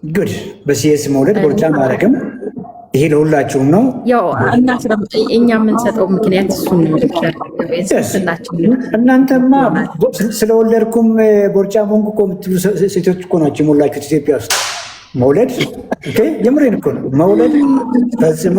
ጉድ በሲኤስ መውለድ ቦርጫ ማድረግም ይሄ ለሁላችሁም ነው። ያው እኛ የምንሰጠው ምክንያት እሱን ነው። እናንተማ ስለወለድኩም ቦርጫ ሆንኩ እኮ የምትሉ ሴቶች እኮ ናቸው የሞላችሁት ኢትዮጵያ ውስጥ። መውለድ የምሬን እኮ ነው። መውለድ ፈጽሞ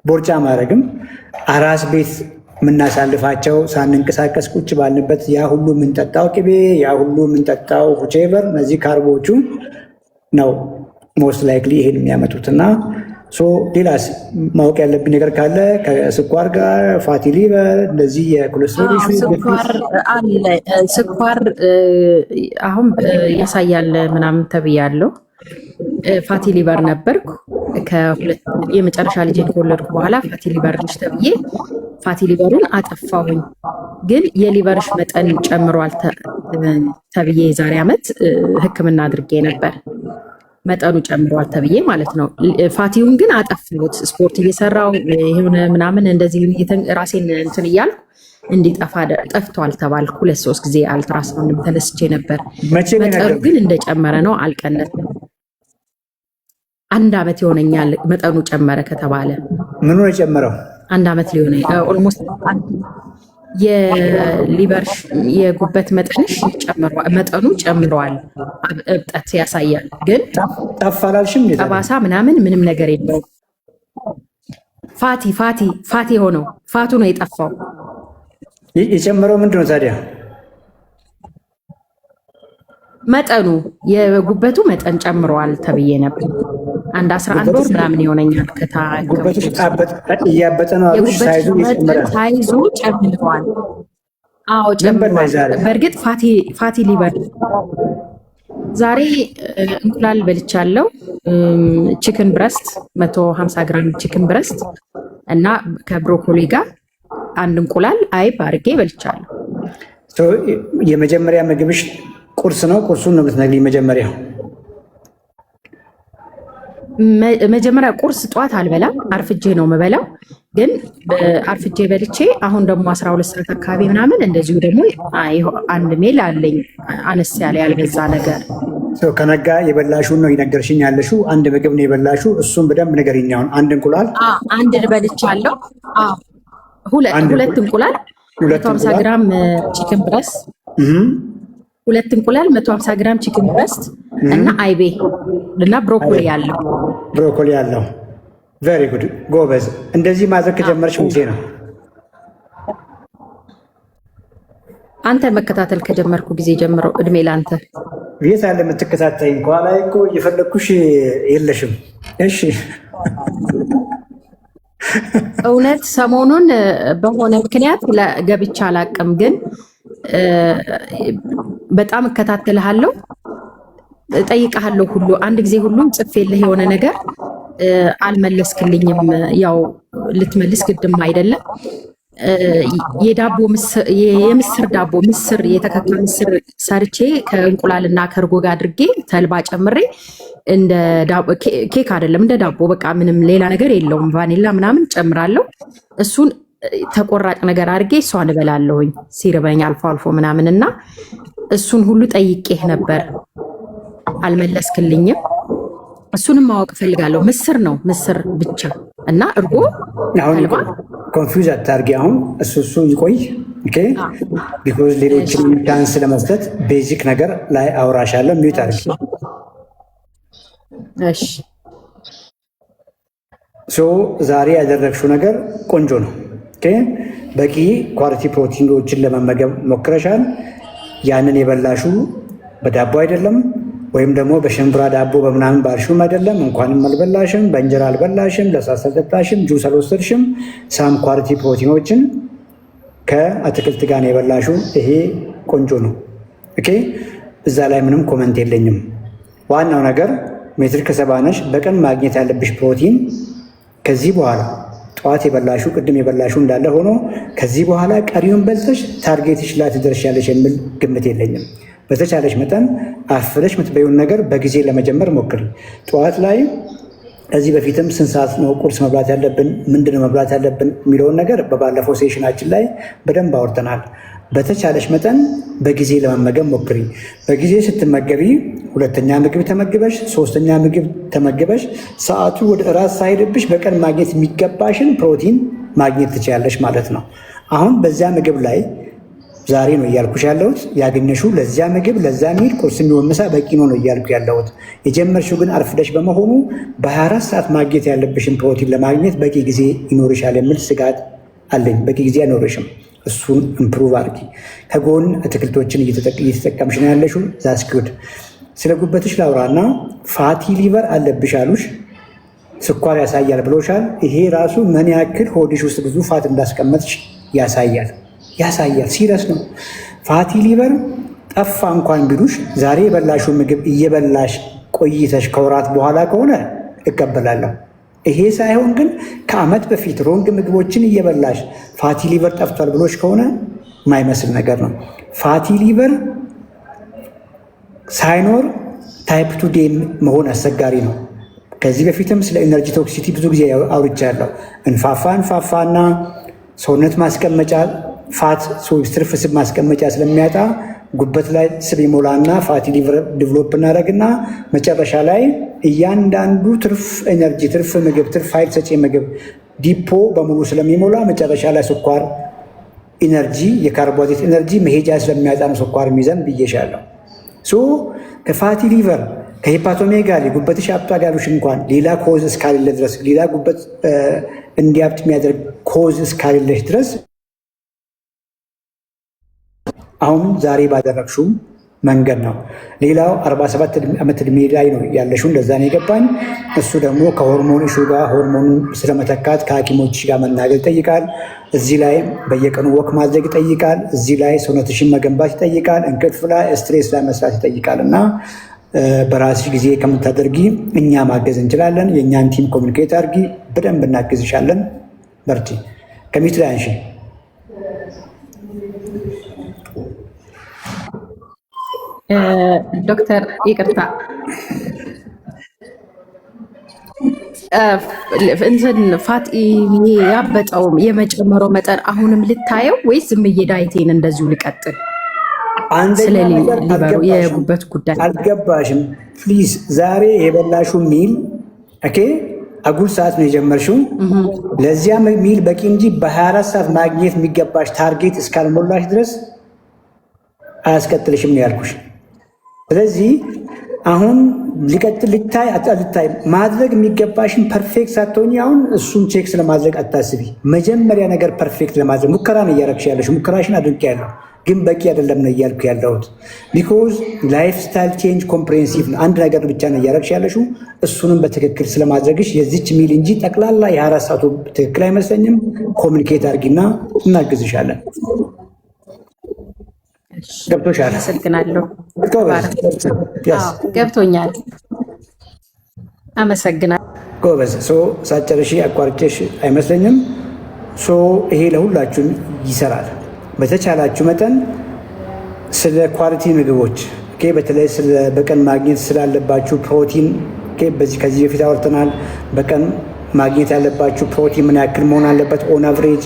ቦርጫ ማድረግም አራስ ቤት የምናሳልፋቸው ሳንንቀሳቀስ ቁጭ ባልንበት ያ ሁሉ የምንጠጣው ቅቤ፣ ያ ሁሉ የምንጠጣው ሁቼቨር፣ እነዚህ ካርቦቹ ነው ሞስት ላይክሊ ይሄን የሚያመጡትና ሌላስ ማወቅ ያለብን ነገር ካለ ከስኳር ጋር ፋቲ ሊቨር እንደዚህ የኮሌስትሮል ስኳር አሁን ያሳያል ምናምን ተብያለሁ። ፋቲ ሊቨር ነበርኩ። የመጨረሻ ልጄን ከወለድኩ በኋላ ፋቲ ሊቨር ልጅ ተብዬ ፋቲ ሊቨሩን አጠፋሁኝ። ግን የሊቨርሽ መጠን ጨምሯል ተብዬ የዛሬ ዓመት ሕክምና አድርጌ ነበር። መጠኑ ጨምሯል ተብዬ ማለት ነው። ፋቲውን ግን አጠፋሁት። ስፖርት እየሰራው የሆነ ምናምን እንደዚህ ራሴን እንትን እያልኩ እንዲጠፋ ጠፍቷል ተባልኩ። 2-3 ጊዜ አልትራሳውንድም ተነስቼ ነበር። መጠኑ ግን እንደጨመረ ነው፣ አልቀነሰም። 1 ዓመት ይሆነኛል መጠኑ ጨመረ ከተባለ። ምኑ ነው የጨመረው? 1 ዓመት ሊሆነ ኦልሞስት። የሊቨር የጉበት መጠንሽ መጠኑ ጨምሯል። እብጠት ያሳያል። ግን ጠፋላልሽም ጠባሳ ምናምን ምንም ነገር የለውም። ፋቲ ሆነው ፋቱ ነው የጠፋው። የጨመረው ምንድን ነው ታዲያ? መጠኑ የጉበቱ መጠን ጨምሯል ተብዬ ነበር። 11 ወር ምናምን ይሆነኛል እያበጠ ነው አሉ። ሳይዙ ጨምሯል። አዎ ጨምሯል። በእርግጥ ፋቲ ሊቨር። ዛሬ እንቁላል በልቻለሁ። ቺክን ብረስት 150 ግራም ቺክን ብረስት እና ከብሮኮሊ ጋር 1 እንቁላል አይብ አድርጌ በልቻለሁ። የመጀመሪያ ምግብሽ ቁርስ ነው? ቁርሱን ነው የምትነግሪኝ መጀመሪያ? መጀመሪያ ቁርስ ጠዋት አልበላም፣ አርፍጄ ነው የምበላው። ግን አርፍጄ በልቼ አሁን ደግሞ 12 ሰዓት አካባቢ ምናምን እንደዚሁ ደግሞ 1 ሜል አለኝ፣ አነስ ያለ ያልበዛ ነገር። ከነጋ የበላሹን ነው የነገርሽኝ ያለሽው። 1 ምግብ ነው የበላሹ። እሱም በደንብ ንገሪኝ። አሁን 1 እንቁላል 1 በልቻለሁ። 2 እንቁላል 150 ግራም ቺክን ብረስ 2 እንቁላል 150 ግራም ቺክን ብረስት እና አይቤ እና ብሮኮሊ ያለው። ቬሪ ጉድ ጎበዝ። እንደዚህ ማድረግ ከጀመርሽ ጊዜ ነው? አንተ መከታተል ከጀመርኩ ጊዜ ጀምሮ እድሜ ላንተ። የት አለ የምትከታተይኝ? ከኋላ እኮ እየፈለግኩሽ የለሽም። እሺ እውነት ሰሞኑን በሆነ ምክንያት ገብቻ አላቅም፣ ግን በጣም እከታተልሃለሁ፣ እጠይቅሃለሁ ሁሉ አንድ ጊዜ ሁሉም ጽፌልህ የሆነ ነገር አልመለስክልኝም። ያው ልትመልስ ግድም አይደለም። የምስር ዳቦ የተከካ ምስር ሰርቼ ከእንቁላልና ከእርጎ ጋር አድርጌ ተልባ ጨምሬ እንደ ዳቦ ኬክ አይደለም፣ እንደ ዳቦ በቃ ምንም ሌላ ነገር የለውም። ቫኒላ ምናምን ጨምራለሁ። እሱን ተቆራጭ ነገር አድርጌ እሷን እበላለሁኝ ሲርበኝ አልፎ አልፎ ምናምን እና እሱን ሁሉ ጠይቄህ ነበር፣ አልመለስክልኝም። እሱንም ማወቅ እፈልጋለሁ። ምስር ብቻ እና እርጎ ተልባ። ኮንፊውዝ አታርጊ። አሁን እሱ ይቆይ። ቢኮዝ ሌሎችን ቻንስ ለመስጠት ቤዚክ ነገር ላይ አውራሻለሁ። ሚዩት አድርጊ። እሺ ዛሬ ያደረግሽው ነገር ቆንጆ ነው። በቂ ኳሊቲ ፕሮቲኖችን ለመመገብ ሞክረሻል። ያንን የበላሹ በዳቦ አይደለም፣ ወይም ደግሞ በሽምብራ ዳቦ በምናምን ባልሹም አይደለም። እንኳንም አልበላሽም፣ በእንጀራ አልበላሽም፣ ለስላሳ አልጠጣሽም፣ ጁስ አልወሰድሽም። ሳም ኳሊቲ ፕሮቲኖችን ከአትክልት ጋር ነው የበላሹ። ይሄ ቆንጆ ነው። እዛ ላይ ምንም ኮመንት የለኝም። ዋናው ነገር ሜትር ከ70 ነሽ። በቀን ማግኘት ያለብሽ ፕሮቲን ከዚህ በኋላ ጠዋት የበላሹ ቅድም የበላሹ እንዳለ ሆኖ ከዚህ በኋላ ቀሪውን በልተሽ ታርጌትሽ ላይ ትደርሻለሽ የሚል ግምት የለኝም። በተቻለሽ መጠን አፍለሽ የምትበይውን ነገር በጊዜ ለመጀመር ሞክሪ። ጠዋት ላይ ከዚህ በፊትም ስንት ሰዓት ነው ቁርስ መብላት ያለብን፣ ምንድነው መብላት ያለብን የሚለውን ነገር በባለፈው ሴሽናችን ላይ በደንብ አውርተናል። በተቻለሽ መጠን በጊዜ ለመመገብ ሞክሪ። በጊዜ ስትመገቢ ሁለተኛ ምግብ ተመግበሽ ሶስተኛ ምግብ ተመግበሽ ሰዓቱ ወደ እራት ሳይሄድብሽ በቀን ማግኘት የሚገባሽን ፕሮቲን ማግኘት ትችላለሽ ማለት ነው። አሁን በዚያ ምግብ ላይ ዛሬ ነው እያልኩሽ ያለሁት ያገኘሽው ለዚያ ምግብ ለዛ ሚል ቁርስ የሚሆን ምሳ በቂ ነው እያልኩ ያለሁት። የጀመርሽው ግን አርፍደሽ በመሆኑ በ24 ሰዓት ማግኘት ያለብሽን ፕሮቲን ለማግኘት በቂ ጊዜ ይኖርሻል የሚል ስጋት አለኝ። በቂ ጊዜ አይኖርሽም። እሱን ኢምፕሩቭ አድርጊ። ከጎን አትክልቶችን እየተጠቀምሽ ነው ያለሽው። ዛስኪድ ስለ ጉበትሽ ላውራና ፋቲ ሊቨር አለብሽ አሉሽ። ስኳር ያሳያል ብሎሻል። ይሄ ራሱ ምን ያክል ሆድሽ ውስጥ ብዙ ፋት እንዳስቀመጥሽ ያሳያል። ሲሪየስ ነው። ፋቲ ሊቨር ጠፋ እንኳን ቢሉሽ ዛሬ የበላሽው ምግብ እየበላሽ ቆይተሽ ከወራት በኋላ ከሆነ እቀበላለሁ። ይሄ ሳይሆን ግን ከዓመት በፊት ሮንግ ምግቦችን እየበላሽ ፋቲ ሊቨር ጠፍቷል ብሎሽ ከሆነ የማይመስል ነገር ነው። ፋቲ ሊቨር ሳይኖር ታይፕ ቱ ዴ መሆን አስቸጋሪ ነው። ከዚህ በፊትም ስለ ኢነርጂ ቶክሲቲ ብዙ ጊዜ አውርቻለሁ። እንፋፋና ሰውነት ማስቀመጫ ፋት ትርፍ ስብ ማስቀመጫ ስለሚያጣ ጉበት ላይ ስብ ይሞላና ፋቲ ሊቨር ዲቨሎፕ እናደረግና መጨረሻ ላይ እያንዳንዱ ትርፍ ኤነርጂ፣ ትርፍ ምግብ፣ ትርፍ ኃይል ሰጪ ምግብ ዲፖ በሙሉ ስለሚሞላ መጨረሻ ላይ ስኳር ኢነርጂ፣ የካርቦሃይድሬት ኢነርጂ መሄጃ ስለሚያጣ ነው ስኳር ሚዘን ብዬሻለሁ። ከፋቲ ሊቨር ከሄፓቶሜጋሊ ጉበትሽ አብጧል ያሉሽ እንኳን ሌላ ኮዝ እስካሌለ ድረስ ሌላ ጉበት እንዲያብጥ የሚያደርግ ኮዝ እስካሌለሽ ድረስ አሁን ዛሬ ባደረግሽው መንገድ ነው። ሌላው 47 ዓመት ዕድሜ ላይ ነው ያለሽው፣ እንደዛ ነው የገባኝ። እሱ ደግሞ ከሆርሞን ኢሹ ጋር ሆርሞን ስለመተካት ከሐኪሞች ጋር መናገር ይጠይቃል። እዚህ ላይ በየቀኑ ወክ ማድረግ ይጠይቃል። እዚህ ላይ ሰውነትሽን መገንባት ይጠይቃል። እንቅልፍ ላይ ስትሬስ ላይ መስራት ይጠይቃል። እና በራስሽ ጊዜ ከምታደርጊ እኛ ማገዝ እንችላለን። የእኛን ቲም ኮሚኒኬት አድርጊ፣ በደንብ እናግዝሻለን። በርቺ። ከሚት ላይ አንሺ። ዶክተር ይቅርታ እንትን ፋቲ ያበጠው የመጨመረው መጠን አሁንም ልታየው ወይስ ዝም ብዬ ዳይቴን እንደዚሁ ልቀጥል? ስለሊበሩ የጉበት ጉዳይ አልገባሽም? ፕሊዝ ዛሬ የበላሽው ሚል ኦኬ፣ አጉል ሰዓት ነው የጀመርሽው። ለዚያ ሚል በቂ እንጂ በ24 ሰዓት ማግኘት የሚገባሽ ታርጌት እስካልሞላሽ ድረስ አያስቀጥልሽም ነው ያልኩሽ። ስለዚህ አሁን ሊቀጥል ልታይ ማድረግ የሚገባሽን ፐርፌክት ሳትሆኚ አሁን እሱን ቼክ ስለማድረግ አታስቢ። መጀመሪያ ነገር ፐርፌክት ለማድረግ ሙከራ ነው እያደረግሽ ያለሽ። ሙከራሽን አድርጌያለሁ ግን በቂ አይደለም ነው እያልኩ ያለሁት። ቢኮዝ ላይፍ ስታይል ቼንጅ ኮምፕሬሄንሲቭ ነው። አንድ ነገር ብቻ ነው እያደረግሽ ያለሽው። እሱንም በትክክል ስለማድረግሽ የዚች ሚል እንጂ ጠቅላላ የ24 ሰዓቱ ትክክል አይመስለኝም። ኮሚኒኬት አድርጊና እናግዝሻለን። ገብቶሻል? አመሰግናለሁ። ገብቶኛል። አመሰግናለሁ። ጎበዝ። ሳጨርሺ አቋርጬሽ አይመስለኝም። ይሄ ለሁላችሁም ይሰራል። በተቻላችሁ መጠን ስለ ኳሊቲ ምግቦች በተለይ በቀን ማግኘት ስላለባችሁ ፕሮቲን ከዚህ በፊት አወርተናል። በቀን ማግኘት ያለባችሁ ፕሮቲን ምን ያክል መሆን አለበት ኦን አቨሬጅ፣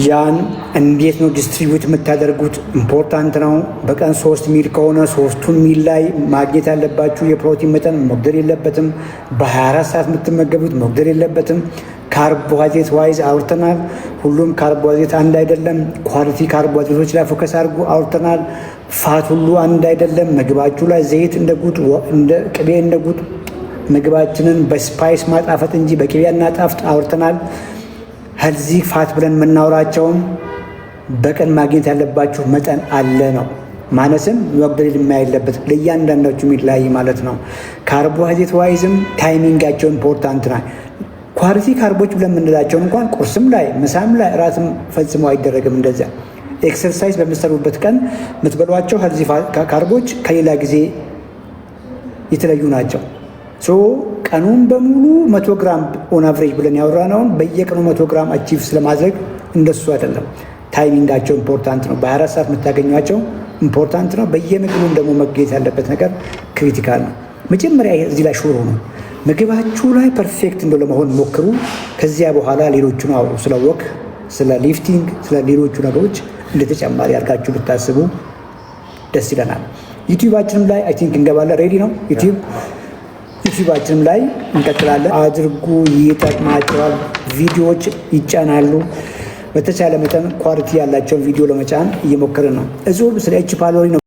ያን እንዴት ነው ዲስትሪቢዩት የምታደርጉት ኢምፖርታንት ነው። በቀን 3 ሚል ከሆነ 3ቱን ሚል ላይ ማግኘት ያለባችሁ የፕሮቲን መጠን መጉደል የለበትም። በ24 ሰዓት የምትመገቡት መጉደል የለበትም። ካርቦሃይድሬት ዋይዝ አውርተናል። ሁሉም ካርቦሃይድሬት አንድ አይደለም። ኳሊቲ ካርቦሃይድሬቶች ላይ ፎከስ አድርጉ አውርተናል። ፋት ሁሉ አንድ አይደለም። ምግባችሁ ላይ ዘይት እንደ ጉድ፣ እንደ ቅቤ እንደ ጉድ ምግባችንን በስፓይስ ማጣፈጥ እንጂ በቅቤ እናጣፍጥ አውርተናል። ሄልዚ ፋት ብለን የምናወራቸውም በቀን ማግኘት ያለባችሁ መጠን አለ ነው። ማነስም መጉደል የማይለበት ለእያንዳንዳችሁ የሚለያይ ማለት ነው። ካርቦሃይድሬት ዋይዝም ታይሚንጋቸው ኢምፖርታንት ነው። ኳሊቲ ካርቦች ብለን የምንላቸውን እንኳን ቁርስም ላይ ምሳም ላይ እራትም ፈጽሞ አይደረግም። እንደዚያ ኤክሰርሳይዝ በምትሰሩበት ቀን የምትበሏቸው ሄልዚ ካርቦች ከሌላ ጊዜ የተለዩ ናቸው። ቀኑን በሙሉ 100 ግራም ኦን አቨሬጅ ብለን ያወራነውን በየቀኑ 100 ግራም አቺቭ ስለማድረግ እንደሱ አይደለም። ታይሚንጋቸው ኢምፖርታንት ነው። በ24 ሰዓት የምታገኟቸው ኢምፖርታንት ነው። በየምግቡም ደግሞ መገኘት ያለበት ነገር ክሪቲካል ነው። መጀመሪያ እዚህ ላይ ሹር ሆኖ ምግባችሁ ላይ ፐርፌክት እንደው ለመሆን ሞክሩ። ከዚያ በኋላ ሌሎቹን አውሩ። ስለ ወክ፣ ስለ ሊፍቲንግ፣ ስለ ሌሎቹ ነገሮች እንደ ተጨማሪ አድርጋችሁ ብታስቡ ደስ ይለናል። ዩቲዩባችንም ላይ አይ ቲንክ እንገባለን። ሬዲ ነው ዩቲዩባችንም ላይ እንቀጥላለን። አድርጉ፣ ይጠቅማቸዋል። ቪዲዮዎች ይጫናሉ። በተቻለ መጠን ኳሊቲ ያላቸውን ቪዲዮ ለመጫን እየሞከርን ነው። እዚሁ ስለ ኤች ፓይሎሪ ነው